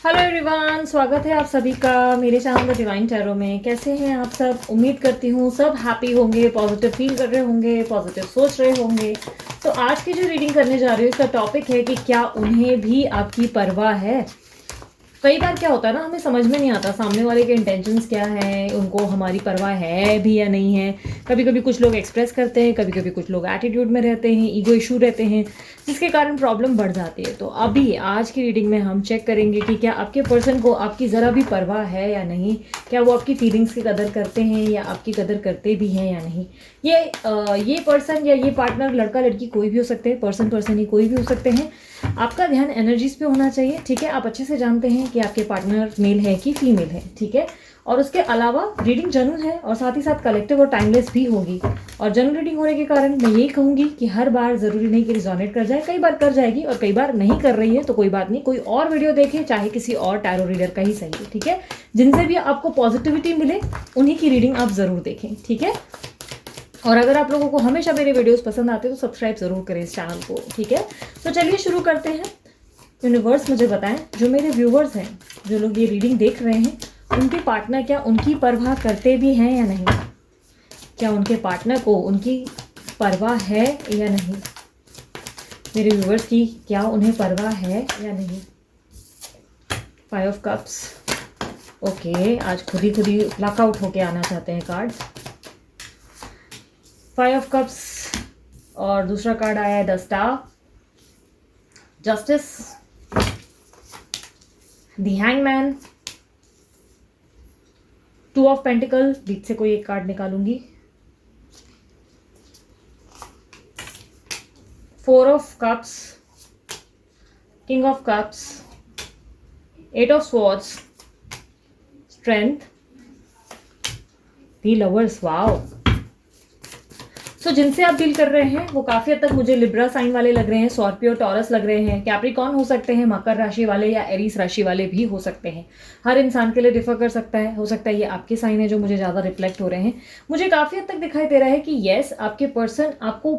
Hello everyone, स्वागत है आप सभी का मेरे चैनल द डिवाइन टैरो में। कैसे हैं आप सब? उम्मीद करती हूँ सब हैप्पी होंगे, पॉजिटिव फील कर रहे होंगे, पॉजिटिव सोच रहे होंगे। तो आज की जो रीडिंग करने जा रही हूँ इसका टॉपिक है कि क्या उन्हें भी आपकी परवाह है। कई बार क्या होता है ना, हमें समझ में नहीं आता सामने वाले के इंटेंशंस क्या हैं, उनको हमारी परवाह है भी या नहीं है। कभी कभी कुछ लोग एक्सप्रेस करते हैं, कभी कभी कुछ लोग एटीट्यूड में रहते हैं, ईगो इशू रहते हैं, जिसके कारण प्रॉब्लम बढ़ जाती है। तो अभी आज की रीडिंग में हम चेक करेंगे कि क्या आपके पर्सन को आपकी ज़रा भी परवाह है या नहीं। क्या वो आपकी फीलिंग्स की कदर करते हैं या आपकी कदर करते भी हैं या नहीं। ये पर्सन या ये पार्टनर, लड़का लड़की कोई भी हो सकते हैं, पर्सन ही कोई भी हो सकते हैं। आपका ध्यान एनर्जीज पे होना चाहिए, ठीक है। आप अच्छे से जानते हैं कि आपके पार्टनर मेल है कि फीमेल है, ठीक है। और उसके अलावा रीडिंग जनरल है और साथ ही साथ कलेक्टिव और टाइमलेस भी होगी। और जनरल रीडिंग होने के कारण मैं यही कहूंगी कि हर बार जरूरी नहीं कि रिजोनेट कर जाए, कई बार कर जाएगी और कई बार नहीं कर रही है तो कोई बात नहीं, कोई और वीडियो देखें, चाहे किसी और टैरो रीडर का ही सही है, ठीक है। जिनसे भी आपको पॉजिटिविटी मिले उन्हीं की रीडिंग आप जरूर देखें, ठीक है। और अगर आप लोगों को हमेशा मेरे वीडियोस पसंद आते हैं तो सब्सक्राइब जरूर करें इस चैनल को, ठीक है। तो चलिए शुरू करते हैं। यूनिवर्स मुझे बताएं, जो मेरे व्यूवर्स हैं, जो लोग ये रीडिंग देख रहे हैं, उनके पार्टनर क्या उनकी परवाह करते भी हैं या नहीं। क्या उनके पार्टनर को उनकी परवाह है या नहीं। मेरे व्यूवर्स की क्या उन्हें परवाह है या नहीं। 5 ऑफ कप्स। ओके, आज खुद ही लॉकआउट होके आना चाहते हैं कार्ड। 5 ऑफ कप्स और दूसरा कार्ड आया है the star, justice, the hangman, 2 of pentacle. बीच से कोई एक कार्ड निकालूंगी। 4 of cups, king of cups, 8 of swords, strength, the lovers. Wow. जिनसे आप डील कर रहे हैं वो काफी हद तक मुझे लिब्रा साइन वाले लग रहे हैं, स्कॉर्पियो टॉरस लग रहे हैं, कैप्रिकॉर्न हो सकते हैं, मकर राशि वाले या एरीस राशि वाले भी हो सकते हैं। हर इंसान के लिए डिफर कर सकता है। हो सकता है ये आपके साइन है जो मुझे ज़्यादा रिफ्लेक्ट हो रहे हैं। मुझे काफ़ी हद तक दिखाई दे रहा है कि येस, आपके पर्सन आपको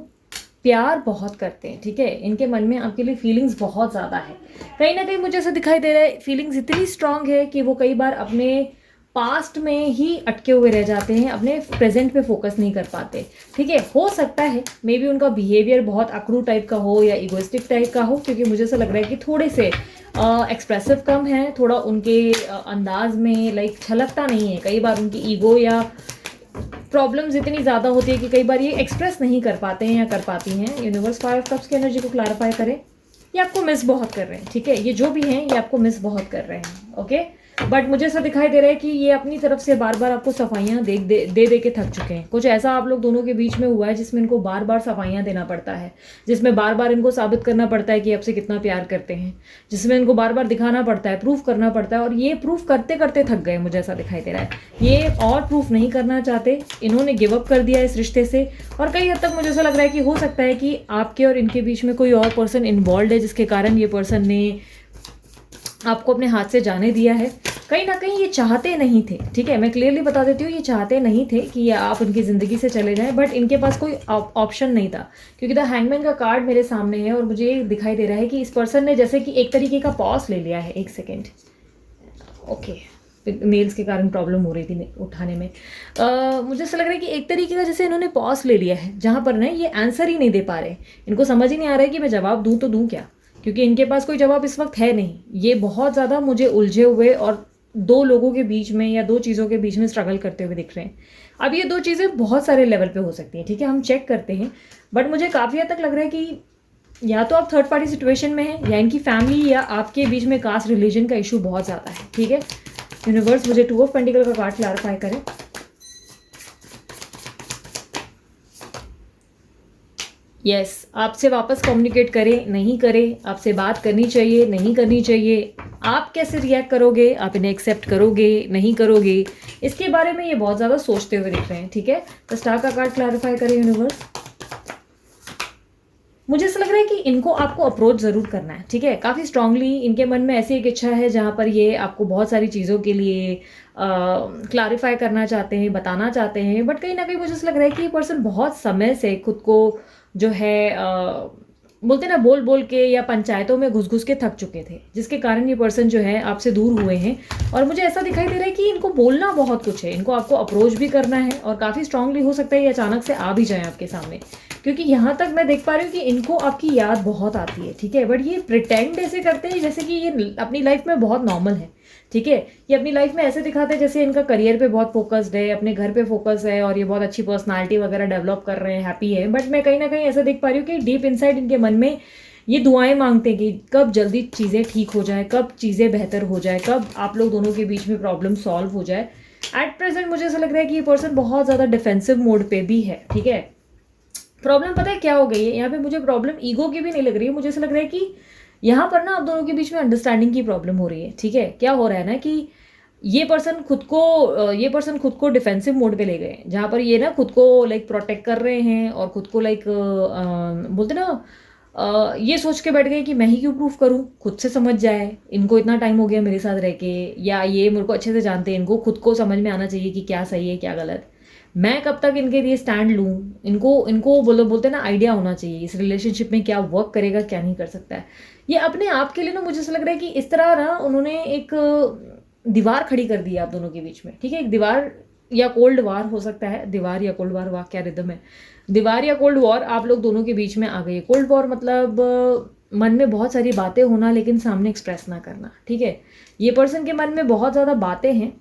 प्यार बहुत करते हैं, ठीक है। इनके मन में आपके लिए फीलिंग्स बहुत ज़्यादा है। कहीं ना कहीं मुझे ऐसा दिखाई दे रहा है, फीलिंग्स इतनी स्ट्रांग है कि वो कई बार अपने पास्ट में ही अटके हुए रह जाते हैं, अपने प्रेजेंट पे फोकस नहीं कर पाते, ठीक है। हो सकता है मे बी उनका बिहेवियर बहुत अकड़ू टाइप का हो या इगोइस्टिक टाइप का हो, क्योंकि मुझे ऐसा लग रहा है कि थोड़े से एक्सप्रेसिव कम है, थोड़ा उनके अंदाज में लाइक छलकता नहीं है। कई बार उनकी ईगो या प्रॉब्लम्स इतनी ज़्यादा होती है कि कई बार ये एक्सप्रेस नहीं कर पाते हैं या कर पाती हैं। यूनिवर्स 5 ऑफ कप्स की एनर्जी को क्लैरिफाई करें। ये आपको मिस बहुत कर रहे हैं, ठीक है। ये जो भी हैं ये आपको मिस बहुत कर रहे हैं, ओके। बट मुझे ऐसा दिखाई दे रहा है कि ये अपनी तरफ से बार बार आपको सफाइयाँ दे के थक चुके हैं। कुछ ऐसा आप लोग दोनों के बीच में हुआ है जिसमें इनको बार बार सफाइयाँ देना पड़ता है, जिसमें बार बार इनको साबित करना पड़ता है कि आपसे कितना प्यार करते हैं, जिसमें इनको बार बार दिखाना पड़ता है, प्रूफ करना पड़ता है। और ये प्रूफ करते करते थक गए, मुझे ऐसा दिखाई दे रहा है। ये और प्रूफ नहीं करना चाहते, इन्होंने गिव अप कर दिया इस रिश्ते से। और कई हद तक मुझे ऐसा लग रहा है कि हो सकता है कि आपके और इनके बीच में कोई और पर्सन इन्वॉल्व है, जिसके कारण ये पर्सन ने आपको अपने हाथ से जाने दिया है। कहीं ना कहीं ये चाहते नहीं थे, ठीक है। मैं क्लियरली बता देती हूँ, ये चाहते नहीं थे कि आप उनकी ज़िंदगी से चले जाएं, बट इनके पास कोई ऑप्शन नहीं था, क्योंकि द हैंगमैन का कार्ड मेरे सामने है और मुझे ये दिखाई दे रहा है कि इस पर्सन ने जैसे कि एक तरीके का पॉज ले लिया है। एक सेकेंड, ओके। नेल्स के कारण प्रॉब्लम हो रही थी उठाने में। मुझे ऐसा लग रहा है कि एक तरीके का जैसे इन्होंने पॉज ले लिया है, जहाँ पर ना ये आंसर ही नहीं दे पा रहे। इनको समझ ही नहीं आ रहा है कि मैं जवाब दूँ तो दूँ क्या, क्योंकि इनके पास कोई जवाब इस वक्त है नहीं। ये बहुत ज़्यादा मुझे उलझे हुए और दो लोगों के बीच में या दो चीज़ों के बीच में स्ट्रगल करते हुए दिख रहे हैं। अब ये दो चीज़ें बहुत सारे लेवल पे हो सकती हैं, ठीक है। हम चेक करते हैं, बट मुझे काफ़ी हद तक लग रहा है कि या तो आप थर्ड पार्टी सिचुएशन में हैं, या इनकी फैमिली या आपके बीच में कास्ट रिलीजन का इशू बहुत ज़्यादा है, ठीक है। यूनिवर्स मुझे 2 ऑफ पेंटिकल का कार्ड क्लैरिफाई करें। यस, आपसे वापस कम्युनिकेट करें नहीं करें, आपसे बात करनी चाहिए नहीं करनी चाहिए, आप कैसे रिएक्ट करोगे, आप इन्हें एक्सेप्ट करोगे नहीं करोगे, इसके बारे में ये बहुत ज़्यादा सोचते हुए दिख रहे हैं, ठीक है। तो स्टार का कार्ड क्लैरिफाई करें यूनिवर्स। मुझे ऐसा लग रहा है कि इनको आपको अप्रोच ज़रूर करना है, ठीक है। काफ़ी स्ट्रांगली इनके मन में ऐसी एक इच्छा है जहाँ पर ये आपको बहुत सारी चीज़ों के लिए क्लैरिफाई करना चाहते हैं, बताना चाहते हैं। बट कहीं ना कहीं मुझे ऐसा लग रहा है कि ये पर्सन बहुत समय से खुद को जो है बोलते ना बोल बोल के या पंचायतों में घुस घुस के थक चुके थे, जिसके कारण ये पर्सन जो है आपसे दूर हुए हैं। और मुझे ऐसा दिखाई दे रहा है कि इनको बोलना बहुत कुछ है, इनको आपको अप्रोच भी करना है और काफ़ी स्ट्रांगली हो सकता है ये अचानक से आ भी जाए आपके सामने, क्योंकि यहाँ तक मैं देख पा रही हूँ कि इनको आपकी याद बहुत आती है, ठीक है। बट ये प्रिटेंड ऐसे करते हैं जैसे कि ये अपनी लाइफ में बहुत नॉर्मल है, ठीक है। ये अपनी लाइफ में ऐसे दिखाते हैं जैसे इनका करियर पे बहुत फोकस्ड है, अपने घर पे फोकस है और ये बहुत अच्छी पर्सनालिटी वगैरह डेवलप कर रहे हैं, हैप्पी है। बट मैं कहीं ना कहीं ऐसा देख पा रही हूँ कि डीप इनसाइड इनके मन में ये दुआएं मांगते हैं कि कब जल्दी चीज़ें ठीक हो जाए, कब चीज़ें बेहतर हो जाए, कब आप लोग दोनों के बीच में प्रॉब्लम सॉल्व हो जाए। एट प्रेजेंट मुझे ऐसा लग रहा है कि ये पर्सन बहुत ज़्यादा डिफेंसिव मोड पे भी है, ठीक है। प्रॉब्लम पता है क्या हो गई है यहाँ पे, मुझे प्रॉब्लम ईगो की भी नहीं लग रही है, मुझे ऐसा लग रहा है कि यहाँ पर ना आप दोनों के बीच में अंडरस्टैंडिंग की प्रॉब्लम हो रही है, ठीक है। क्या हो रहा है ना कि ये पर्सन खुद को डिफेंसिव मोड पे ले गए, जहाँ पर ये ना खुद को लाइक प्रोटेक्ट कर रहे हैं और खुद को लाइक बोलते ना ये सोच के बैठ गए कि मैं ही क्यों प्रूफ करूँ, खुद से समझ जाए, इनको इतना टाइम हो गया मेरे साथ रह के, या ये मेरे को अच्छे से जानते हैं, इनको खुद को समझ में आना चाहिए कि क्या सही है क्या गलत, मैं कब तक इनके लिए स्टैंड लूँ, इनको इनको बोलते ना आइडिया होना चाहिए इस रिलेशनशिप में क्या वर्क करेगा क्या नहीं कर सकता है। ये अपने आप के लिए ना मुझे ऐसा लग रहा है कि इस तरह ना उन्होंने एक दीवार खड़ी कर दी है आप दोनों के बीच में, ठीक है। एक दीवार या कोल्ड वार हो सकता है, दीवार या कोल्ड वार, वाह क्या रिदम है, दीवार या कोल्ड वॉर आप लोग दोनों के बीच में आ गई है। कोल्ड वॉर मतलब मन में बहुत सारी बातें होना लेकिन सामने एक्सप्रेस ना करना, ठीक है। ये पर्सन के मन में बहुत ज़्यादा बातें हैं,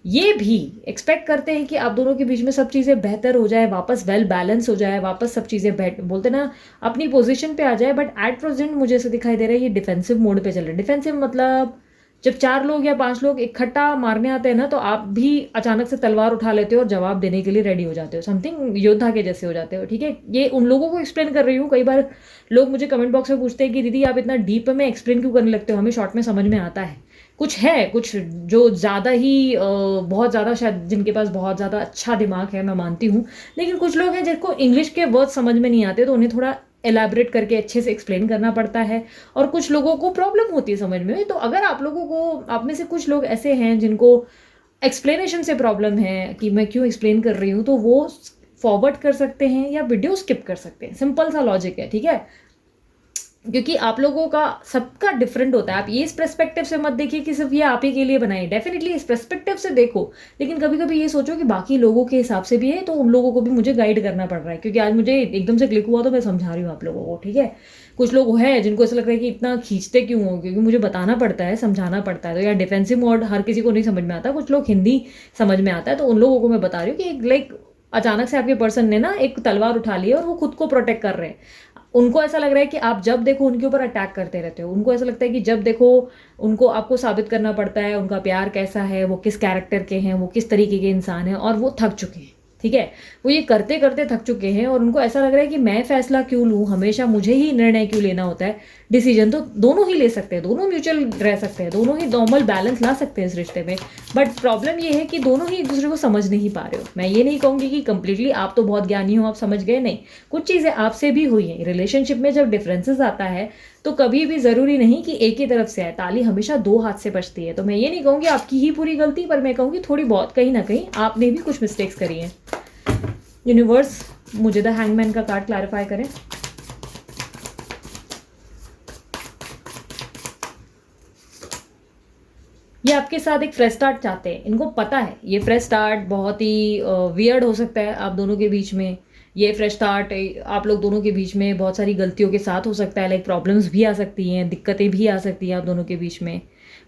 ये भी एक्सपेक्ट करते हैं कि आप दोनों के बीच में सब चीज़ें बेहतर हो जाए, वापस वेल बैलेंस हो जाए, वापस सब चीज़ें बोलते ना अपनी पोजीशन पे आ जाए। बट एट प्रेजेंट मुझे ऐसा दिखाई दे रहा है ये डिफेंसिव मोड पे चल रहे हैं। डिफेंसिव मतलब जब 4 लोग या 5 लोग इकट्ठा मारने आते हैं ना, तो आप भी अचानक से तलवार उठा लेते हो और जवाब देने के लिए रेडी हो जाते हो, समथिंग योद्धा के जैसे हो जाते हो, ठीक है। ये उन लोगों को एक्सप्लेन कर रही हूँ। कई बार लोग मुझे कमेंट बॉक्स में पूछते हैं कि दीदी आप इतना डीप में एक्सप्लेन क्यों करने लगते हो, हमें शॉर्ट में समझ में आता है। कुछ है, कुछ जो ज़्यादा ही बहुत ज़्यादा शायद जिनके पास बहुत ज़्यादा अच्छा दिमाग है, मैं मानती हूँ। लेकिन कुछ लोग हैं जिनको इंग्लिश के वर्ड समझ में नहीं आते, तो उन्हें थोड़ा एलैबोरेट करके अच्छे से एक्सप्लेन करना पड़ता है, और कुछ लोगों को प्रॉब्लम होती है समझ में। तो अगर आप लोगों को, आप में से कुछ लोग ऐसे हैं जिनको एक्सप्लेनेशन से प्रॉब्लम है कि मैं क्यों एक्सप्लेन कर रही हूँ, तो वो फॉरवर्ड कर सकते हैं या वीडियो स्किप कर सकते हैं। सिंपल सा लॉजिक है, ठीक है। क्योंकि आप लोगों का सबका डिफरेंट होता है। आप ये इस पर्सपेक्टिव से मत देखिए कि सिर्फ ये आप ही के लिए बनाए, डेफिनेटली इस पर्सपेक्टिव से देखो, लेकिन कभी कभी ये सोचो कि बाकी लोगों के हिसाब से भी है, तो उन लोगों को भी मुझे गाइड करना पड़ रहा है, क्योंकि आज मुझे एकदम से क्लिक हुआ तो मैं समझा रही हूँ आप लोगों को, ठीक है। कुछ लोग हैं जिनको ऐसा लग रहा है कि इतना खींचते क्यों हो, क्योंकि मुझे बताना पड़ता है, समझाना पड़ता है। तो यार डिफेंसिव मोड हर किसी को नहीं समझ में आता, कुछ लोग हिंदी समझ में आता है, तो उन लोगों को मैं बता रही हूँ कि लाइक अचानक से आपके पर्सन ने ना एक तलवार उठा ली है और वो खुद को प्रोटेक्ट कर रहे हैं। उनको ऐसा लग रहा है कि आप जब देखो उनके ऊपर अटैक करते रहते हो, उनको ऐसा लगता है कि जब देखो उनको आपको साबित करना पड़ता है उनका प्यार कैसा है, वो किस कैरेक्टर के हैं, वो किस तरीके के इंसान हैं, और वो थक चुके हैं, ठीक है। वो ये करते करते थक चुके हैं और उनको ऐसा लग रहा है कि मैं फैसला क्यों लूँ, हमेशा मुझे ही निर्णय क्यों लेना होता है। डिसीजन तो दोनों ही ले सकते हैं, दोनों म्यूचुअल रह सकते हैं, दोनों ही नॉर्मल बैलेंस ला सकते हैं इस रिश्ते में। बट प्रॉब्लम ये है कि दोनों ही एक दूसरे को समझ नहीं पा रहे हो। मैं ये नहीं कहूँगी कि कंप्लीटली आप तो बहुत ज्ञानी हो, आप समझ गए, नहीं, कुछ चीज़ें आपसे भी हुई हैं। रिलेशनशिप में जब डिफरेंसेस आता है तो कभी भी ज़रूरी नहीं कि एक ही तरफ से आए, ताली हमेशा 2 हाथ से बजती है। तो मैं ये नहीं कहूँगी आपकी ही पूरी गलती, पर मैं कहूँगी थोड़ी बहुत कहीं ना कहीं आपने भी कुछ मिस्टेक्स करी हैं। यूनिवर्स मुझे द हैंगमैन का कार्ड क्लैरिफाई करें। ये आपके साथ एक फ्रेश स्टार्ट चाहते हैं, इनको पता है ये फ्रेश स्टार्ट बहुत ही वियर्ड हो सकता है आप दोनों के बीच में। ये फ्रेश स्टार्ट आप लोग दोनों के बीच में बहुत सारी गलतियों के साथ हो सकता है, लाइक प्रॉब्लम्स भी आ सकती हैं, दिक्कतें भी आ सकती हैं आप दोनों के बीच में।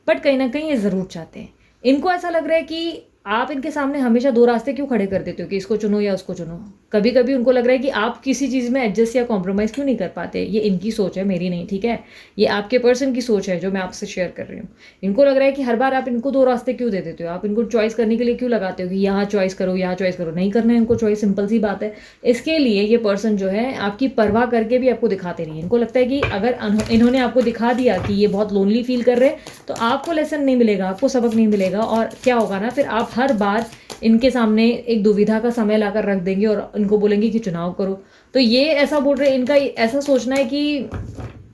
बट कहीं ना कहीं ये ज़रूर चाहते हैं। इनको ऐसा लग रहा है कि आप इनके सामने हमेशा 2 रास्ते क्यों खड़े कर देते हो कि इसको चुनो या उसको चुनो। कभी कभी उनको लग रहा है कि आप किसी चीज़ में एडजस्ट या कॉम्प्रोमाइज़ क्यों नहीं कर पाते। ये इनकी सोच है, मेरी नहीं, ठीक है। ये आपके पर्सन की सोच है जो मैं आपसे शेयर कर रही हूँ। इनको लग रहा है कि हर बार आप इनको 2 रास्ते क्यों दे देते हो, आप इनको चॉइस करने के लिए क्यों लगाते हो कि यहाँ चॉइस करो यहाँ चॉइस करो। नहीं करना है इनको चॉइस, सिंपल सी बात है। इसके लिए ये पर्सन जो है आपकी परवाह करके भी आपको दिखाते नहीं। इनको लगता है कि अगर इन्होंने आपको दिखा दिया कि ये बहुत लोनली फील कर रहे हैं, तो आपको लेसन नहीं मिलेगा, आपको सबक नहीं मिलेगा, और क्या होगा ना, फिर आप हर बार इनके सामने एक दुविधा का समय लाकर रख देंगे और इनको बोलेंगे कि चुनाव करो। तो ये ऐसा बोल रहे हैं, इनका ऐसा सोचना है कि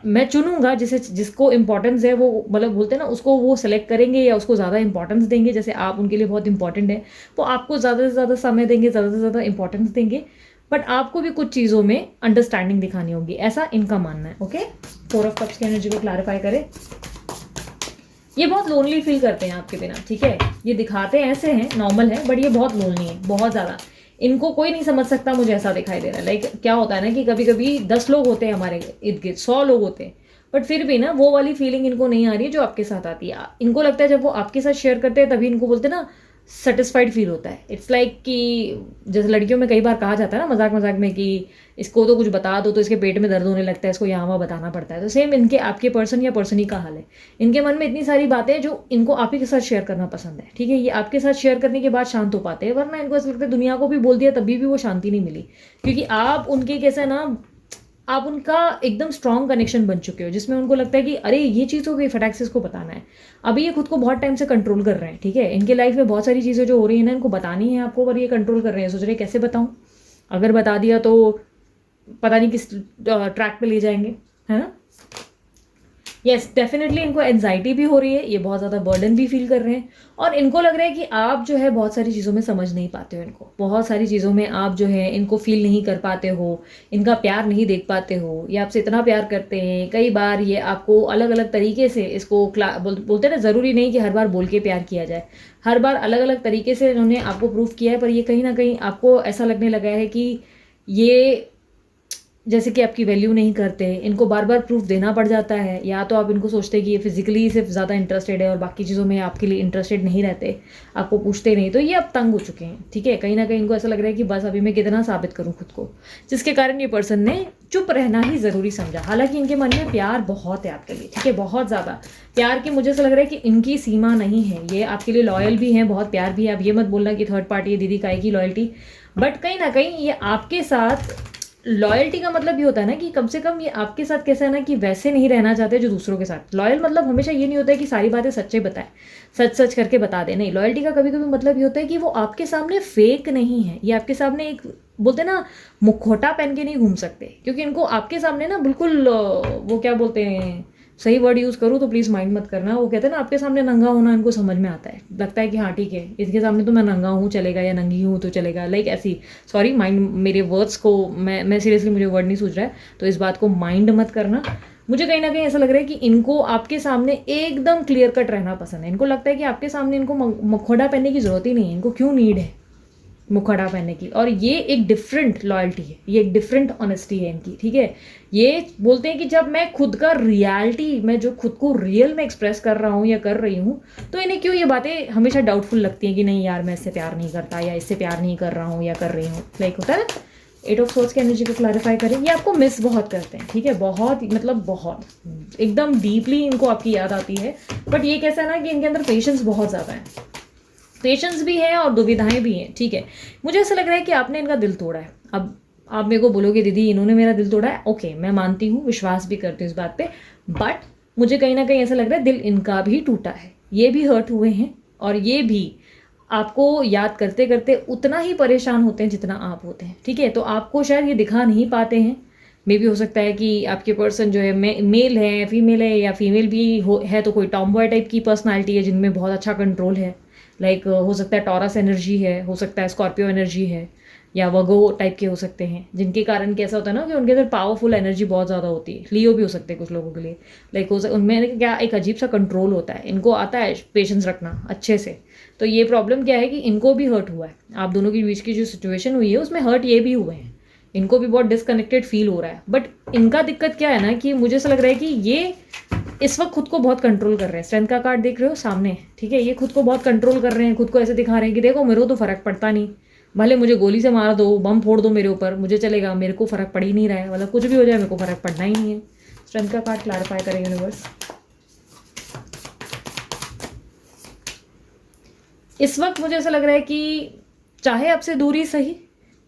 मैं चुनूंगा जिसको इंपॉर्टेंस है, वो मतलब बोलते हैं ना, उसको वो सेलेक्ट करेंगे या उसको ज़्यादा इंपॉर्टेंस देंगे। जैसे आप उनके लिए बहुत इंपॉर्टेंट है, वो आपको ज़्यादा से ज़्यादा समय देंगे, ज़्यादा से ज़्यादा इंपॉर्टेंस देंगे। बट आपको भी कुछ चीज़ों में अंडरस्टैंडिंग दिखानी होगी, ऐसा इनका मानना है। ओके, 4 ऑफ कप्स की एनर्जी को क्लैरिफाई करें। ये बहुत लोनली फील करते हैं आपके बिना, ठीक है। ये दिखाते ऐसे हैं, नॉर्मल है, बट ये बहुत लोनली है, बहुत ज़्यादा। इनको कोई नहीं समझ सकता, मुझे ऐसा दिखाई दे रहा है। लाइक क्या होता है ना कि कभी कभी 10 लोग होते हैं हमारे इर्द गिर्द, 100 लोग होते हैं, बट फिर भी ना वो वाली फीलिंग इनको नहीं आ रही है जो आपके साथ आती है। इनको लगता है जब वो आपके साथ शेयर करते हैं तभी इनको बोलते हैं ना सेटिस्फाइड फील होता है। इट्स लाइक कि जैसे लड़कियों में कई बार कहा जाता है ना मजाक मजाक में कि इसको तो कुछ बता दो तो इसके पेट में दर्द होने लगता है, इसको यहाँ वहाँ बताना पड़ता है। तो सेम इनके आपके पर्सन या पर्सनी का हाल है। इनके मन में इतनी सारी बातें जो इनको आप ही के साथ शेयर करना पसंद है, ठीक है। ये आपके साथ शेयर करने के बाद शांत हो पाते हैं, वरना इनको ऐसा लगता है दुनिया को भी बोल दिया तभी भी वो शांति नहीं मिली, क्योंकि आप उनके कैसे ना, आप उनका एकदम स्ट्रॉन्ग कनेक्शन बन चुके हो, जिसमें उनको लगता है कि अरे ये चीज़ हो गई, फटाक से इसको बताना है। अभी ये खुद को बहुत टाइम से कंट्रोल कर रहे हैं, ठीक है। इनके लाइफ में बहुत सारी चीज़ें जो हो रही है ना, इनको बतानी है आपको, पर ये कंट्रोल कर रहे हैं, सोच रहे कैसे बताऊं, अगर बता दिया तो पता नहीं किस ट्रैक पे ले जाएंगे, है ना। यस, डेफिनेटली इनको एंजाइटी भी हो रही है, ये बहुत ज़्यादा बर्डन भी फील कर रहे हैं, और इनको लग रहा है कि आप जो है बहुत सारी चीज़ों में समझ नहीं पाते हो इनको, बहुत सारी चीज़ों में आप जो है इनको फील नहीं कर पाते हो, इनका प्यार नहीं देख पाते हो। ये आपसे इतना प्यार करते हैं, कई बार ये आपको अलग अलग तरीके से इसको बोलते हैं ना, ज़रूरी नहीं कि हर बार बोल के प्यार किया जाए, हर बार अलग अलग तरीके से इन्होंने आपको प्रूफ किया है, पर ये कहीं ना कहीं आपको ऐसा लगने लगा है कि ये जैसे कि आपकी वैल्यू नहीं करते, इनको बार बार प्रूफ देना पड़ जाता है। या तो आप इनको सोचते हैं कि ये फिजिकली सिर्फ ज़्यादा इंटरेस्टेड है और बाकी चीज़ों में आपके लिए इंटरेस्टेड नहीं रहते, आपको पूछते नहीं, तो ये अब तंग हो चुके हैं, ठीक है। कहीं ना कहीं इनको ऐसा लग रहा है कि बस अभी मैं कितना साबित करूँ खुद को, जिसके कारण ये पर्सन ने चुप रहना ही ज़रूरी समझा। हालांकि इनके मन में प्यार बहुत है आपके लिए, ठीक है, बहुत ज़्यादा प्यार की मुझे ऐसा लग रहा है कि इनकी सीमा नहीं है। ये आपके लिए लॉयल भी हैं, बहुत प्यार भी है। अब ये मत बोलना कि थर्ड पार्टी है, दीदी काय की लॉयल्टी, बट कहीं ना कहीं ये आपके साथ लॉयल्टी का मतलब ये होता है ना कि कम से कम ये आपके साथ कैसा है ना कि वैसे नहीं रहना चाहते जो दूसरों के साथ। लॉयल मतलब हमेशा ये नहीं होता है कि सारी बातें सच्चे बताए, सच सच करके बता दे, नहीं। लॉयल्टी का कभी कभी मतलब ये होता है कि वो आपके सामने फेक नहीं है, ये आपके सामने एक बोलते ना मुखौटा पहन के नहीं घूम सकते, क्योंकि इनको आपके सामने ना बिल्कुल वो क्या बोलते हैं, सही वर्ड यूज़ करूँ तो प्लीज़ माइंड मत करना, वो कहते हैं ना आपके सामने नंगा होना इनको समझ में आता है, लगता है कि हाँ ठीक है इसके सामने तो मैं नंगा हूँ चलेगा, या नंगी हूँ तो चलेगा, लाइक ऐसी। सॉरी, माइंड मेरे वर्ड्स को मैं सीरियसली मुझे वर्ड नहीं सूझ रहा है, तो इस बात को माइंड मत करना। मुझे कहीं ना कहीं ऐसा लग रहा है कि इनको आपके सामने एकदम क्लियर कट रहना पसंद है। इनको लगता है कि आपके सामने इनको मुखौटा पहनने की ज़रूरत ही नहीं है, इनको क्यों नीड है मुखौटा पहनने की। और ये एक डिफरेंट लॉयल्टी है, ये एक डिफरेंट ऑनेस्टी है इनकी, ठीक है। ये बोलते हैं कि जब मैं खुद का रियलिटी, मैं जो खुद को रियल में एक्सप्रेस कर रहा हूँ या कर रही हूँ, तो इन्हें क्यों ये बातें हमेशा डाउटफुल लगती हैं कि नहीं यार मैं इससे प्यार नहीं करता, या इससे प्यार नहीं कर रहा हूँ या कर रही हूँ, लाइक होता है ना। 8 ऑफ सोर्ड्स की एनर्जी को क्लैरिफाई करें। ये आपको मिस बहुत करते हैं, ठीक है, बहुत मतलब बहुत एकदम डीपली इनको आपकी याद आती है, बट ये कैसा है ना कि इनके अंदर पेशेंस बहुत ज़्यादा है, पेशेंस भी है और दुविधाएं भी हैं, ठीक है। मुझे ऐसा लग रहा है कि आपने इनका दिल तोड़ा है। अब आप मेरे को बोलोगे दीदी इन्होंने मेरा दिल तोड़ा है, ओके मैं मानती हूँ, विश्वास भी करती हूँ इस बात पे, बट मुझे कहीं ना कहीं ऐसा लग रहा है दिल इनका भी टूटा है, ये भी हर्ट हुए हैं, और ये भी आपको याद करते करते उतना ही परेशान होते हैं जितना आप होते हैं, ठीक है। तो आपको शायद ये दिखा नहीं पाते हैं, मे भी हो सकता है कि आपके पर्सन जो है मेल है, फीमेल है, या फीमेल भी है तो कोई टॉम बॉय टाइप की पर्सनालिटी है जिनमें बहुत अच्छा कंट्रोल है, लाइक हो सकता है टॉरस एनर्जी है, हो सकता है स्कॉर्पियो एनर्जी है, या वगो टाइप के हो सकते हैं, जिनके कारण कैसा होता है ना कि उनके अंदर पावरफुल एनर्जी बहुत ज़्यादा होती है। लियो भी हो सकते हैं कुछ लोगों के लिए, लाइक उनमें क्या एक अजीब सा कंट्रोल होता है, इनको आता है पेशेंस रखना अच्छे से। तो ये प्रॉब्लम क्या है कि इनको भी हर्ट हुआ है, आप दोनों के बीच की जो सिचुएशन हुई है उसमें हर्ट ये भी हुए हैं, इनको भी बहुत डिसकनेक्टेड फील हो रहा है। बट इनका दिक्कत क्या है ना कि मुझे ऐसा लग रहा है कि ये इस वक्त खुद को बहुत कंट्रोल कर रहे हैं। स्ट्रेंथ का कार्ड देख रहे हो सामने, ठीक है, ये खुद को बहुत कंट्रोल कर रहे हैं, खुद को ऐसे दिखा रहे हैं कि देखो मेरे को तो फर्क पड़ता नहीं, भले मुझे गोली से मार दो, बम फोड़ दो मेरे ऊपर, मुझे चलेगा, मेरे को फर्क पड़ ही नहीं रहा है, मतलब कुछ भी हो जाए मेरे को फर्क पड़ना ही नहीं है। स्ट्रेंथ का कार्ड क्लैरिफाई करें यूनिवर्स। इस वक्त मुझे ऐसा लग रहा है कि चाहे आपसे दूरी सही,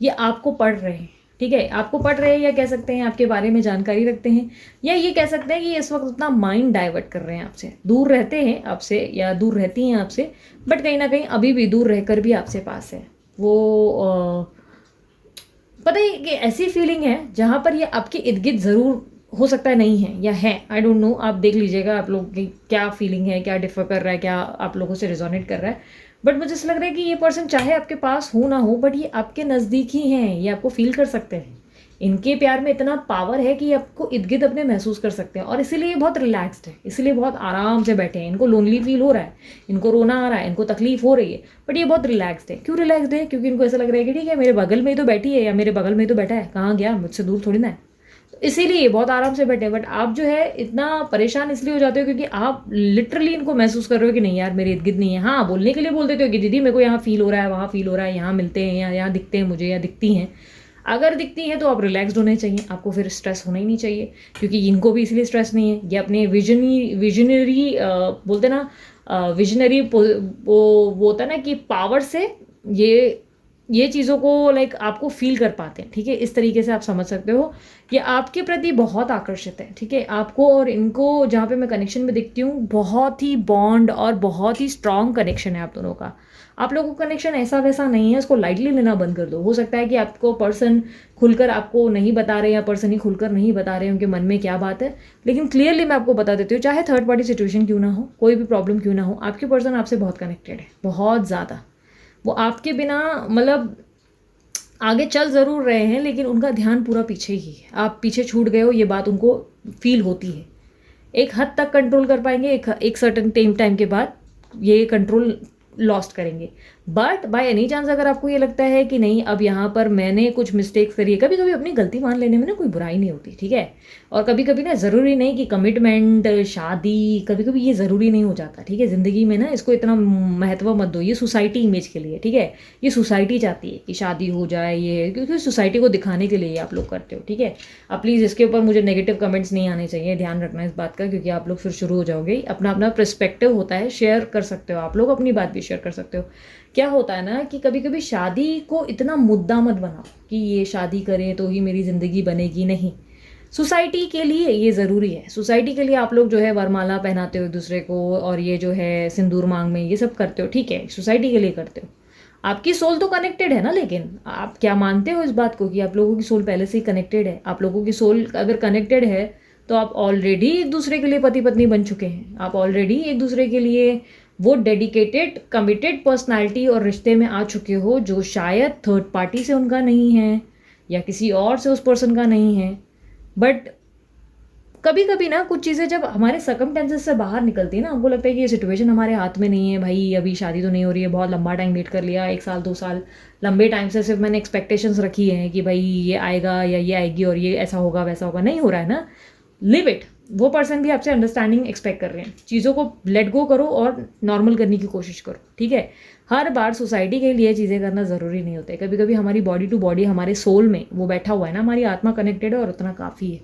ये आपको पढ़ रहे हैं, ठीक है, आपको पढ़ रहे हैं, या कह सकते हैं आपके बारे में जानकारी रखते हैं, या ये कह सकते हैं कि इस वक्त उतना माइंड डाइवर्ट कर रहे हैं आपसे, दूर रहते हैं आपसे या दूर रहती हैं आपसे, बट कहीं ना कहीं अभी भी दूर रहकर भी आपसे पास है। वो पता है कि ऐसी फीलिंग है जहाँ पर ये आपके इर्द गिर्द ज़रूर हो सकता है नहीं है या है, आई डोंट नो, आप देख लीजिएगा आप लोग की क्या फीलिंग है, क्या डिफर कर रहा है, क्या आप लोगों से रिजोनेट कर रहा है, बट मुझे ऐसा लग रहा है कि ये पर्सन चाहे आपके पास हो ना हो, बट ये आपके नज़दीक ही हैं, ये आपको फील कर सकते हैं। इनके प्यार में इतना पावर है कि ये आपको इर्द गिर्द अपने महसूस कर सकते हैं, और इसीलिए ये बहुत रिलैक्स्ड है, इसीलिए बहुत आराम से बैठे हैं। इनको लोनली फील हो रहा है, इनको रोना आ रहा है, इनको तकलीफ हो रही है, बट ये बहुत रिलैक्स्ड है। क्यों रिलैक्स्ड है? क्योंकि इनको ऐसा लग रहा है कि ठीक है, मेरे बगल में ही तो बैठी है या मेरे बगल में ही तो बैठा है, कहाँ गया, मुझसे दूर थोड़ी ना है। तो इसीलिए ये बहुत आराम से बैठे हैं। बट आप जो है इतना परेशान इसलिए हो जाते हो क्योंकि आप लिटरली इनको महसूस कर रहे हो कि नहीं यार, मेरे इर्द गिर्द नहीं है। हाँ, बोलने के लिए बोल देते हो कि दीदी मेरे को यहाँ फील हो रहा है, वहाँ फील हो रहा है, यहाँ मिलते हैं या यहाँ दिखते हैं मुझे या दिखती हैं। अगर दिखती हैं तो आप रिलैक्स्ड होने चाहिए, आपको फिर स्ट्रेस होना ही नहीं चाहिए, क्योंकि इनको भी इसलिए स्ट्रेस नहीं है। ये अपने विजनरी बोलते ना, विजनरी वो होता है ना कि पावर से ये चीज़ों को लाइक आपको फील कर पाते हैं। ठीक है, इस तरीके से आप समझ सकते हो कि आपके प्रति बहुत आकर्षित है। ठीक है, आपको और इनको जहाँ पे मैं कनेक्शन में दिखती हूँ, बहुत ही बॉन्ड और बहुत ही स्ट्रॉन्ग कनेक्शन है आप दोनों का। आप लोगों का कनेक्शन ऐसा वैसा नहीं है, उसको लाइटली लेना बंद कर दो। हो सकता है कि आपको पर्सन खुलकर आपको नहीं बता रहे, या पर्सन ही खुलकर नहीं बता रहे उनके मन में क्या बात है, लेकिन क्लियरली मैं आपको बता देती हूँ, चाहे थर्ड पार्टी सिचुएशन क्यों ना हो, कोई भी प्रॉब्लम क्यों ना हो, आपके पर्सन आपसे बहुत कनेक्टेड है, बहुत ज़्यादा। वो आपके बिना मतलब आगे चल ज़रूर रहे हैं, लेकिन उनका ध्यान पूरा पीछे ही है। आप पीछे छूट गए हो, ये बात उनको फील होती है। एक हद तक कंट्रोल कर पाएंगे, एक सर्टन टाइम के बाद ये कंट्रोल लॉस्ट करेंगे। बट बाय एनी चांस अगर आपको ये लगता है कि नहीं, अब यहाँ पर मैंने कुछ मिस्टेक्स करी है, कभी कभी अपनी गलती मान लेने में ना कोई बुराई नहीं होती। ठीक है, और कभी कभी ना ज़रूरी नहीं कि कमिटमेंट, शादी, कभी कभी ये ज़रूरी नहीं हो जाता। ठीक है, ज़िंदगी में ना इसको इतना महत्व मत दो, ये सोसाइटी इमेज के लिए। ठीक है, ये सोसाइटी चाहती है कि शादी हो जाए, ये क्योंकि सोसाइटी को दिखाने के लिए आप लोग करते हो। ठीक है, अब प्लीज़ इसके ऊपर मुझे नेगेटिव कमेंट्स नहीं आने चाहिए, ध्यान रखना इस बात का, क्योंकि आप लोग फिर शुरू हो जाओगे। अपना अपना पर्सपेक्टिव होता है, शेयर कर सकते हो आप लोग, अपनी बात भी शेयर कर सकते हो। क्या होता है ना कि कभी कभी शादी को इतना मुद्दा मत बनाओ कि ये शादी करें तो ही मेरी ज़िंदगी बनेगी। नहीं, सोसाइटी के लिए ये ज़रूरी है। सोसाइटी के लिए आप लोग जो है वरमाला पहनाते हो एक दूसरे को, और ये जो है सिंदूर मांग में ये सब करते हो। ठीक है, सोसाइटी के लिए करते हो। आपकी सोल तो कनेक्टेड है ना, लेकिन आप क्या मानते हो इस बात को कि आप लोगों की सोल पहले से ही कनेक्टेड है? आप लोगों की सोल अगर कनेक्टेड है तो आप ऑलरेडी एक दूसरे के लिए पति पत्नी बन चुके हैं। आप ऑलरेडी एक दूसरे के लिए वो डेडिकेटेड कमिटेड पर्सनालिटी और रिश्ते में आ चुके हो, जो शायद थर्ड पार्टी से उनका नहीं है या किसी और से उस पर्सन का नहीं है। बट कभी कभी ना कुछ चीज़ें जब हमारे सर्कमस्टेंसेस से बाहर निकलती है ना, हमको लगता है कि ये सिचुएशन हमारे हाथ में नहीं है। भाई अभी शादी तो नहीं हो रही है, बहुत लंबा टाइम वेट कर लिया, 1 साल 2 साल, लंबे टाइम से सिर्फ मैंने एक्सपेक्टेशंस रखी हैं कि भाई ये आएगा या ये आएगी और ये ऐसा होगा वैसा होगा। नहीं हो रहा है ना, लिव इट। वो पर्सन भी आपसे अंडरस्टैंडिंग एक्सपेक्ट कर रहे हैं। चीज़ों को लेट गो करो और नॉर्मल करने की कोशिश करो। ठीक है, हर बार सोसाइटी के लिए चीज़ें करना ज़रूरी नहीं होते। कभी कभी हमारी बॉडी टू बॉडी, हमारे सोल में वो बैठा हुआ है ना, हमारी आत्मा कनेक्टेड है और उतना काफ़ी है।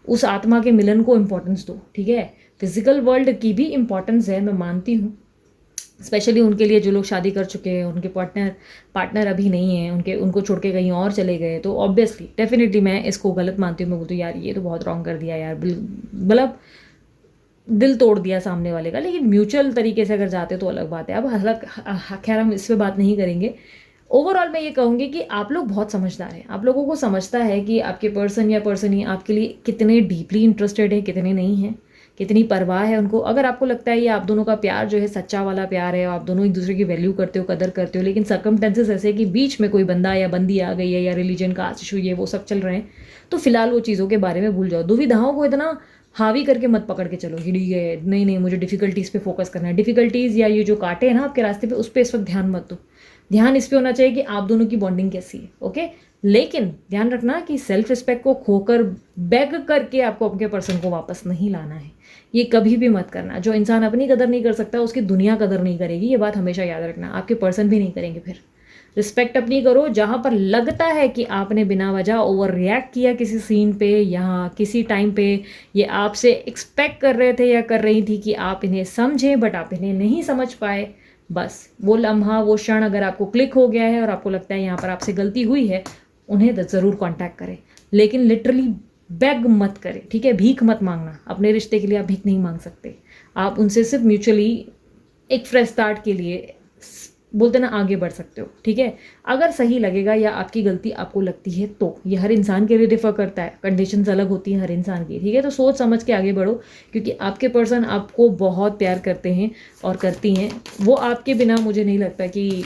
उस आत्मा के मिलन को इम्पोर्टेंस दो। ठीक है, फिजिकल वर्ल्ड की भी इम्पोर्टेंस है, मैं मानती हूँ, स्पेशली उनके लिए जो लोग शादी कर चुके हैं, उनके पार्टनर अभी नहीं है, उनको छोड़ के कहीं और चले गए, तो ऑब्वियसली डेफिनेटली मैं इसको गलत मानती हूँ। मैं बोलती हूँ यार ये तो बहुत रॉन्ग कर दिया यार, मतलब दिल तोड़ दिया सामने वाले का। लेकिन म्यूचुअल तरीके से अगर जाते तो अलग बात है। अब खैर हम इस पर बात नहीं करेंगे। ओवरऑल मैं ये कहूँगी कि आप लोग बहुत समझदार हैं। आप लोगों को समझता है कि आपके पर्सन या पर्सन ही आपके लिए कितने डीपली इंटरेस्टेड है, कितने नहीं हैं, कितनी परवाह है उनको। अगर आपको लगता है ये आप दोनों का प्यार जो है सच्चा वाला प्यार है, आप दोनों एक दूसरे की वैल्यू करते हो, कदर करते हो, लेकिन सर्कमस्टेंसेस ऐसे कि बीच में कोई बंदा या बंदी आ गई है, या रिलीजन का इशू ये वो सब चल रहे हैं, तो फिलहाल वो चीज़ों के बारे में भूल जाओ। दुविधाओं को इतना हावी करके मत पकड़ के चलो कि ठीक है नहीं नहीं मुझे डिफिकल्टीज़ पे फोकस करना है। डिफिकल्टीज़ या ये जो कांटे हैं ना आपके रास्ते पे, उस पर इस वक्त ध्यान मत दो। ध्यान इस पे होना चाहिए कि आप दोनों की बॉन्डिंग कैसी है। ओके, लेकिन ध्यान रखना कि सेल्फ रिस्पेक्ट को खोकर बेग करके आपको अपने पर्सन को वापस नहीं लाना है। ये कभी भी मत करना। जो इंसान अपनी कदर नहीं कर सकता उसकी दुनिया कदर नहीं करेगी, ये बात हमेशा याद रखना। आपके पर्सन भी नहीं करेंगे। फिर रिस्पेक्ट अपनी करो। जहाँ पर लगता है कि आपने बिना वजह ओवर रिएक्ट किया किसी सीन पे या किसी टाइम पे, ये आपसे एक्सपेक्ट कर रहे थे या कर रही थी कि आप इन्हें समझें, बट आप इन्हें नहीं समझ पाए, बस वो लम्हा वो क्षण अगर आपको क्लिक हो गया है और आपको लगता है यहाँ पर आपसे गलती हुई है, उन्हें ज़रूर कांटेक्ट करें। लेकिन लिटरली बेग मत करें। ठीक है, भीख मत मांगना। अपने रिश्ते के लिए आप भीख नहीं मांग सकते। आप उनसे सिर्फ म्यूचुअली एक फ्रेश स्टार्ट के लिए बोलते ना आगे बढ़ सकते हो, ठीक है। अगर सही लगेगा या आपकी गलती आपको लगती है तो ये हर इंसान के लिए डिफर करता है, कंडीशंस अलग होती हैं हर इंसान की, ठीक है। तो सोच समझ के आगे बढ़ो, क्योंकि आपके पर्सन आपको बहुत प्यार करते हैं और करती हैं। वो आपके बिना मुझे नहीं लगता कि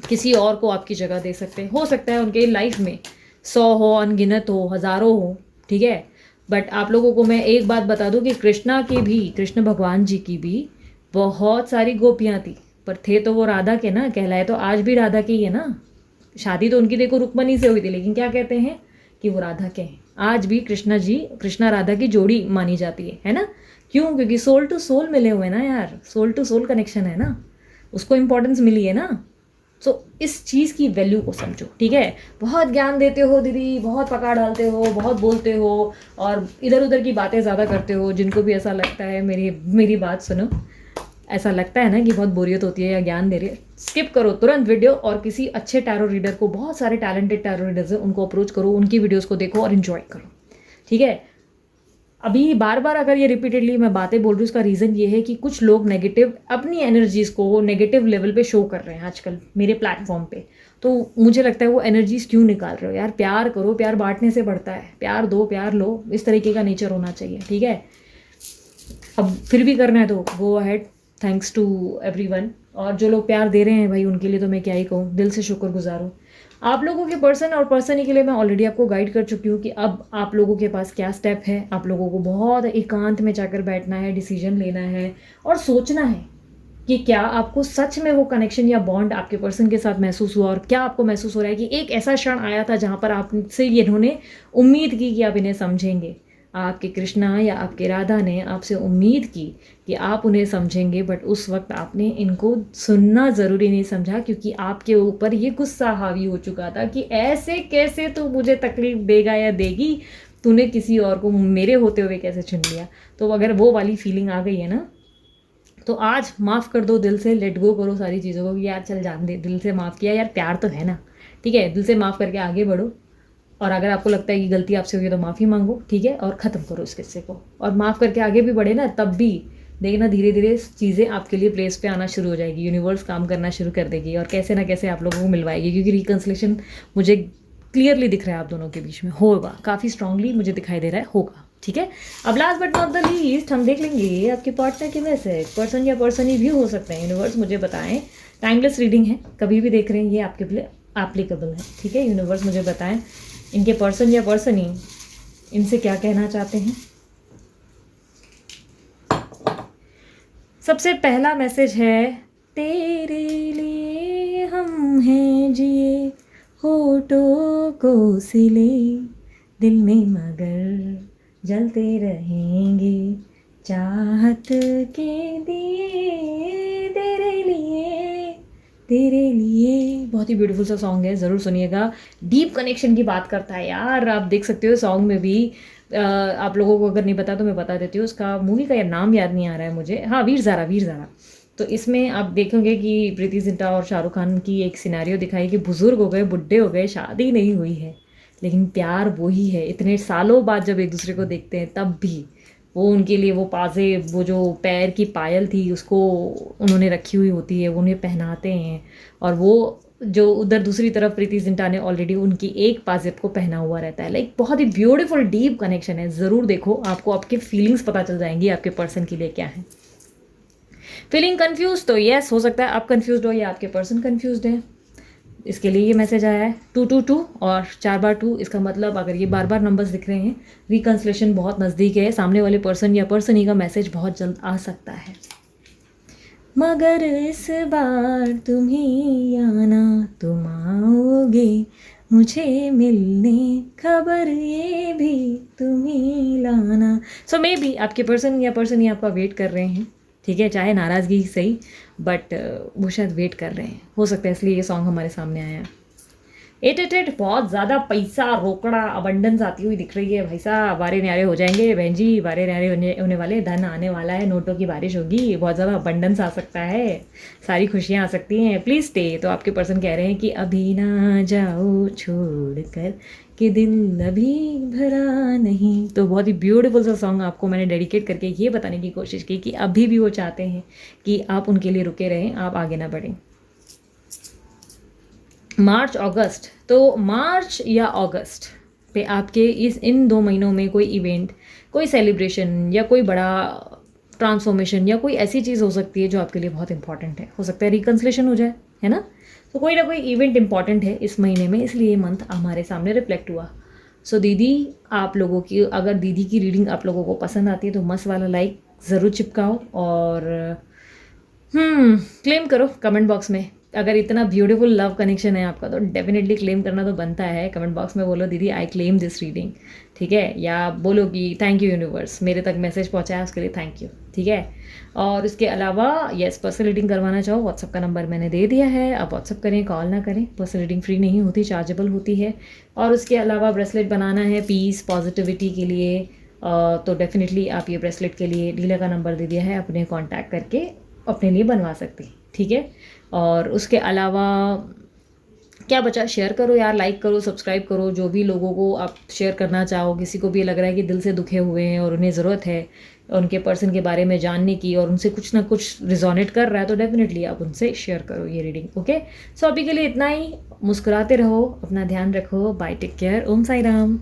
किसी और को आपकी जगह दे सकते हैं। हो सकता है उनके लाइफ में 100 हो, अनगिनत हो, हज़ारों हो, ठीक है। बट आप लोगों को मैं एक बात बता दूं कि कृष्णा की भी, कृष्ण भगवान जी की भी बहुत सारी गोपियां थी, पर थे तो वो राधा के ना, कहलाए तो आज भी राधा के ही है ना। शादी तो उनकी देखो रुक्मणी से हुई थी, लेकिन क्या कहते हैं कि वो राधा के हैं। आज भी कृष्णा जी, कृष्णा राधा की जोड़ी मानी जाती है ना। क्यों? क्योंकि सोल टू सोल मिले हुए ना यार, सोल टू सोल कनेक्शन है ना, उसको इंपॉर्टेंस मिली है ना। सो इस चीज़ की वैल्यू को समझो, ठीक है। बहुत ज्ञान देते हो दीदी, बहुत पका डालते हो, बहुत बोलते हो और इधर उधर की बातें ज़्यादा करते हो, जिनको भी ऐसा लगता है मेरी मेरी बात सुनो, ऐसा लगता है ना कि बहुत बोरियत होती है या ज्ञान दे रही है, स्किप करो तुरंत वीडियो और किसी अच्छे टैरो रीडर को, बहुत सारे टैलेंटेड टैरो रीडर्स हैं, उनको अप्रोच करो, उनकी वीडियोज़ को देखो और इन्जॉय करो, ठीक है। अभी बार बार अगर ये रिपीटेडली मैं बातें बोल रही हूँ, उसका रीज़न ये है कि कुछ लोग नेगेटिव अपनी एनर्जीज़ को नेगेटिव लेवल पे शो कर रहे हैं आजकल मेरे प्लेटफॉर्म पे। तो मुझे लगता है वो एनर्जीज़ क्यों निकाल रहे हो यार, प्यार करो, प्यार बांटने से बढ़ता है, प्यार दो, प्यार लो, इस तरीके का नेचर होना चाहिए, ठीक है। अब फिर भी करना है तो go ahead, thanks to everyone. और जो लोग प्यार दे रहे हैं भाई, उनके लिए तो मैं क्या ही कहूँ, दिल से शुक्रगुजार हूँ। आप लोगों के पर्सन और पर्सन के लिए मैं ऑलरेडी आपको गाइड कर चुकी हूँ कि अब आप लोगों के पास क्या स्टेप है। आप लोगों को बहुत एकांत में जाकर बैठना है, डिसीजन लेना है और सोचना है कि क्या आपको सच में वो कनेक्शन या बॉन्ड आपके पर्सन के साथ महसूस हुआ, और क्या आपको महसूस हो रहा है कि एक ऐसा क्षण आया था जहाँ पर आपसे इन्होंने उम्मीद की कि आप इन्हें समझेंगे। आपके कृष्णा या आपके राधा ने आपसे उम्मीद की कि आप उन्हें समझेंगे, बट उस वक्त आपने इनको सुनना ज़रूरी नहीं समझा, क्योंकि आपके ऊपर ये गुस्सा हावी हो चुका था कि ऐसे कैसे तू मुझे तकलीफ देगा या देगी, तूने किसी और को मेरे होते हुए कैसे चुन लिया। तो अगर वो वाली फीलिंग आ गई है ना, तो आज माफ़ कर दो दिल से, लेट गो करो सारी चीज़ों को कि यार चल जान दे, दिल से माफ़ किया यार, प्यार तो है ना, ठीक है। दिल से माफ़ करके आगे बढ़ो, और अगर आपको लगता है कि गलती आपसे हुई है तो माफ़ी मांगो, ठीक है, और ख़त्म करो इस किस्से को। और माफ़ करके आगे भी बढ़े ना, तब भी देखना धीरे धीरे चीज़ें आपके लिए प्लेस पे आना शुरू हो जाएगी, यूनिवर्स काम करना शुरू कर देगी और कैसे ना कैसे आप लोगों को मिलवाएगी, क्योंकि रिकन्सिलेशन मुझे क्लियरली दिख रहा है आप दोनों के बीच में होगा, काफ़ी स्ट्रांगली मुझे दिखाई दे रहा है होगा, ठीक है। अब last but not the least हम देख लेंगे आपके पार्टनर के मैसेज, पर्सन या पर्सन ही भी हो सकते हैं। यूनिवर्स मुझे बताएं, टाइमलेस रीडिंग है, कभी भी देख रहे हैं, ये आपके लिए एप्लीकेबल है, ठीक है। यूनिवर्स मुझे बताएं इनके पर्सन या पर्सन ही इनसे क्या कहना चाहते हैं। सबसे पहला मैसेज है, तेरे लिए हम हैं जिए, होठों को सिले, दिल में मगर जलते रहेंगे, चाहत के दिए, तेरे लिए, तेरे लिए। बहुत ही ब्यूटीफुल सा सॉन्ग है, ज़रूर सुनिएगा। डीप कनेक्शन की बात करता है यार, आप देख सकते हो सॉन्ग में भी। आप लोगों को अगर नहीं पता तो मैं बता देती हूँ, उसका मूवी का यार नाम याद नहीं आ रहा है मुझे, हाँ वीर ज़ारा, वीर ज़ारा। तो इसमें आप देखेंगे कि प्रीति जिंटा और शाहरुख खान की एक सिनेरियो दिखाई कि बुज़ुर्ग हो गए, बुढ़े हो गए, शादी नहीं हुई है, लेकिन प्यार वही है। इतने सालों बाद जब एक दूसरे को देखते हैं तब भी वो उनके लिए वो पाजे, वो जो पैर की पायल थी उसको उन्होंने रखी हुई होती है, वो उन्हें पहनाते हैं। और वो जो उधर दूसरी तरफ प्रीति जिंटा ने ऑलरेडी उनकी एक पाजेब को पहना हुआ रहता है। लाइक बहुत ही ब्यूटीफुल डीप कनेक्शन है, ज़रूर देखो, आपको आपके फीलिंग्स पता चल जाएंगी आपके पर्सन के लिए क्या है। फीलिंग कंफ्यूज, तो यस हो सकता है आप कंफ्यूज हो या आपके पर्सन कंफ्यूज है, इसके लिए ये मैसेज आया है 222 और 4 बार 2। इसका मतलब अगर ये बार बार नंबर्स दिख रहे हैं, रिकन्सिलेशन बहुत नज़दीक है, सामने वाले पर्सन या पर्सन ही का मैसेज बहुत जल्द आ सकता है। मगर इस बार तुम ही आना, तुम आओगे मुझे मिलने, खबर ये भी तुम ही लाना। सो मे बी आपके पर्सन या पर्सन ही आपका वेट कर रहे हैं, ठीक है, चाहे नाराज़गी ही सही, बट वो शायद वेट कर रहे हैं, हो सकता है इसलिए ये सॉन्ग हमारे सामने आया है। 888 बहुत ज़्यादा पैसा रोकड़ा अबंडेंस आती हुई दिख रही है भाई साहब, बारे न्यारे हो जाएंगे बहन जी, बारे न्यारे होने वाले, धन आने वाला है, नोटों की बारिश होगी, बहुत ज़्यादा अबंडेंस आ सकता है, सारी खुशियाँ आ सकती हैं, प्लीज़ स्टे। तो आपके पर्सन कह रहे हैं कि अभी ना जाओ छोड़ कर, कि दिल अभी भरा नहीं। तो बहुत ही ब्यूटीफुल सा सॉन्ग आपको मैंने डेडिकेट करके ये बताने की कोशिश की कि अभी भी वो चाहते हैं कि आप उनके लिए रुके रहें, आप आगे ना बढ़ें। मार्च अगस्त, तो मार्च या अगस्त पे आपके इन 2 महीनों में कोई इवेंट, कोई सेलिब्रेशन या कोई बड़ा ट्रांसफॉर्मेशन या कोई ऐसी चीज़ हो सकती है जो आपके लिए बहुत इंपॉर्टेंट है। हो सकता है रिकन्सिलेशन हो जाए, है ना? तो कोई ना कोई इवेंट इंपॉर्टेंट है इस महीने में, इसलिए ये मंथ हमारे सामने रिफ्लेक्ट हुआ। सो दीदी, आप लोगों की अगर दीदी की रीडिंग आप लोगों को पसंद आती है तो मस्त वाला लाइक ज़रूर चिपकाओ और क्लेम करो कमेंट बॉक्स में। अगर इतना ब्यूटीफुल लव कनेक्शन है आपका तो डेफिनेटली क्लेम करना तो बनता है। कमेंट बॉक्स में बोलो दीदी आई क्लेम दिस रीडिंग, ठीक है? या बोलो कि थैंक यू यूनिवर्स, मेरे तक मैसेज पहुंचाया उसके लिए थैंक यू, ठीक है? और इसके अलावा येस, पर्सनल रीडिंग करवाना चाहो व्हाट्सअप का नंबर मैंने दे दिया है, आप व्हाट्सअप करें, कॉल ना करें। पर्सनल रीडिंग फ्री नहीं होती, चार्जेबल होती है। और उसके अलावा ब्रेसलेट बनाना है पीस पॉजिटिविटी के लिए, तो डेफिनेटली आप ये ब्रेसलेट के लिए लीला का नंबर दे दिया है, अपने कॉन्टैक्ट करके अपने लिए बनवा सकते हैं, ठीक है? और उसके अलावा क्या बचा, शेयर करो यार, लाइक करो, सब्सक्राइब करो, जो भी लोगों को आप शेयर करना चाहो। किसी को भी लग रहा है कि दिल से दुखे हुए हैं और उन्हें ज़रूरत है उनके पर्सन के बारे में जानने की और उनसे कुछ ना कुछ रिजोनेट कर रहा है, तो डेफिनेटली आप उनसे शेयर करो ये रीडिंग, ओके? सो अभी के लिए इतना ही। मुस्कुराते रहो, अपना ध्यान रखो, बाय, टेक केयर, ओम साई राम।